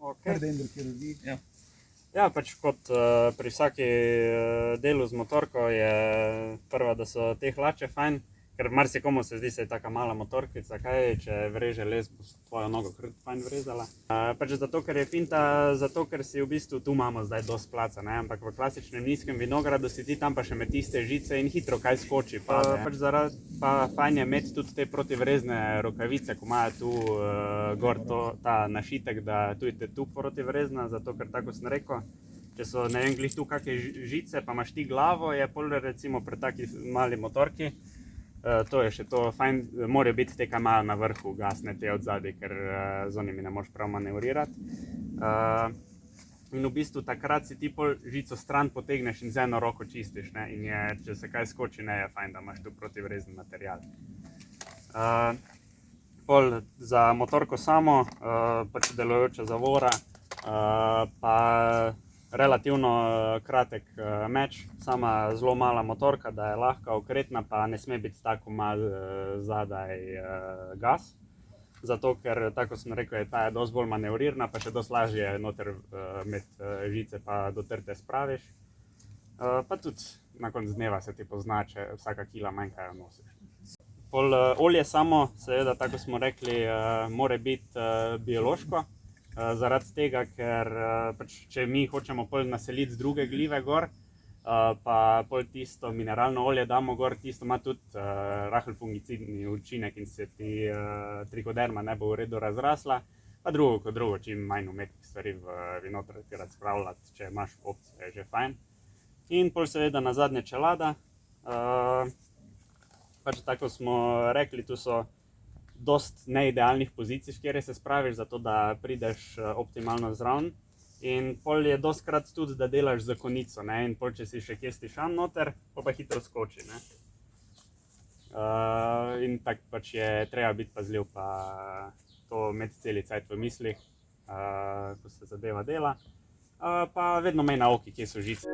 Kar dendrokirurgiji. Ja, pač kot pri vsaki delu z motorko je prva, da so te hlače fajn, ker marsikomu se zdi, se je taka mala motorkica, kaj, če vreže les, bo tvojo nogo kar fajn vrezala. Pač zato, ker je finta, zato, ker si v bistvu, tu imamo zdaj dosti placa, ne, ampak v klasičnem nizkem vinogradu si ti tam pa še med tiste žice in hitro kaj skoči. Pač pa fajn je imeti tudi te protivrezne rokavice, ko imajo tu gor ta našitek, da tu je tu protivrezna, zato ker tako sem rekel, če so, ne vem, glih tu kakšne žice, pa imaš ti glavo, je pol recimo pri taki mali motorki, to je še to fajn, morajo biti te, kaj imajo na vrhu gas, ne te od zadaj, ker z onimi ne moreš prav manevrirati. In v bistvu takrat si ti pol žico stran potegneš in z eno roko čistiš, ne, in je, če se kaj skoči, ne, je fajn, da imaš tu protivrezen material. Pol za motorko samo, pač delujoča zavora, pa relativno kratek meč, sama zelo mala motorka, da je lahka, okretna, pa ne sme biti tako malo zadaj gas. Zato, ker, tako sem rekel, ta je dosti bolj manevrirna, pa še dosti lažje noter med žice pa dotrte spraviš. Pa tudi na koncu dneva se ti pozna, če vsaka kila manj, kaj jo nosiš. Pol olje samo, seveda, tako smo rekli, mora biti biološko. Zaradi tega, ker pač, če mi hočemo pol naseliti z druge glive gor, pa pol tisto mineralno olje damo gor, tisto ima tudi rahel fungicidni učinek in se ti trikoderma ne bo v redu razrasla. Pa drugo kot drugo, čim manj umetnih stvari v vinotrati spravljati, če imaš opcijo, je že fajn. In pol seveda nazadnje čelada. Pač tako smo rekli, tu so dosti neidealnih pozicij, v kjer se spraviš, zato da prideš optimalno zraven. In pol je dostikrat tudi, da delaš z konico, ne, in pol, če si še kje stišan noter, pa hitro skoči, ne. In tako pač je treba biti pazljiv, pa to imeti celi cajt v mislih, ko se zadeva dela. Pa vedno imej na oki, kje so žice.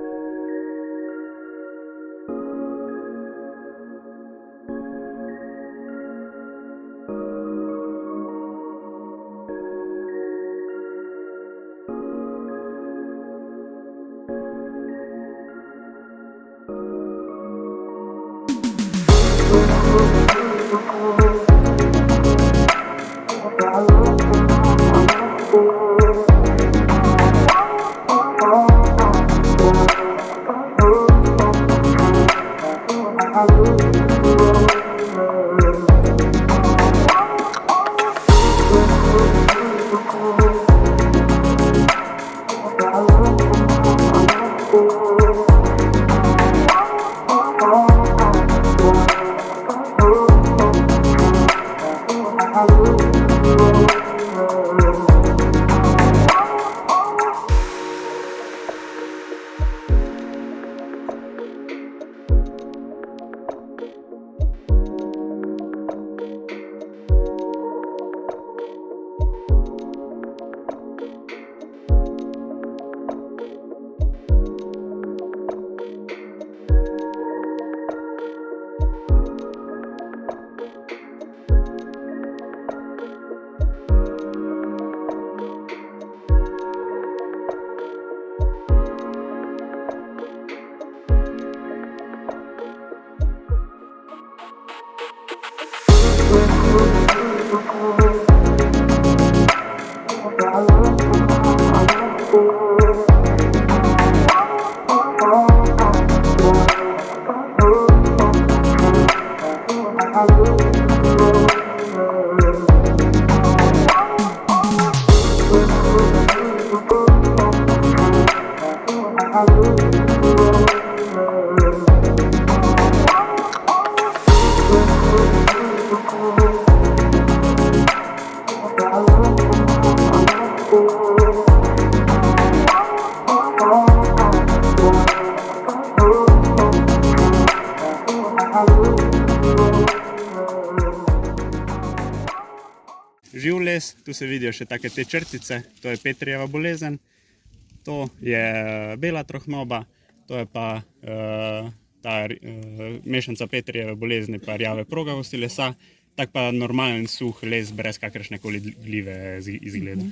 Živ les, tu se vidijo še take te črtice, to je Petrijeva bolezen. To je bela trohnoba, to je pa ta mešanca Petrijeve bolezni pa rjave progavosti lesa. Tak pa normalen suh les brez kakršnekoli glive izgleda.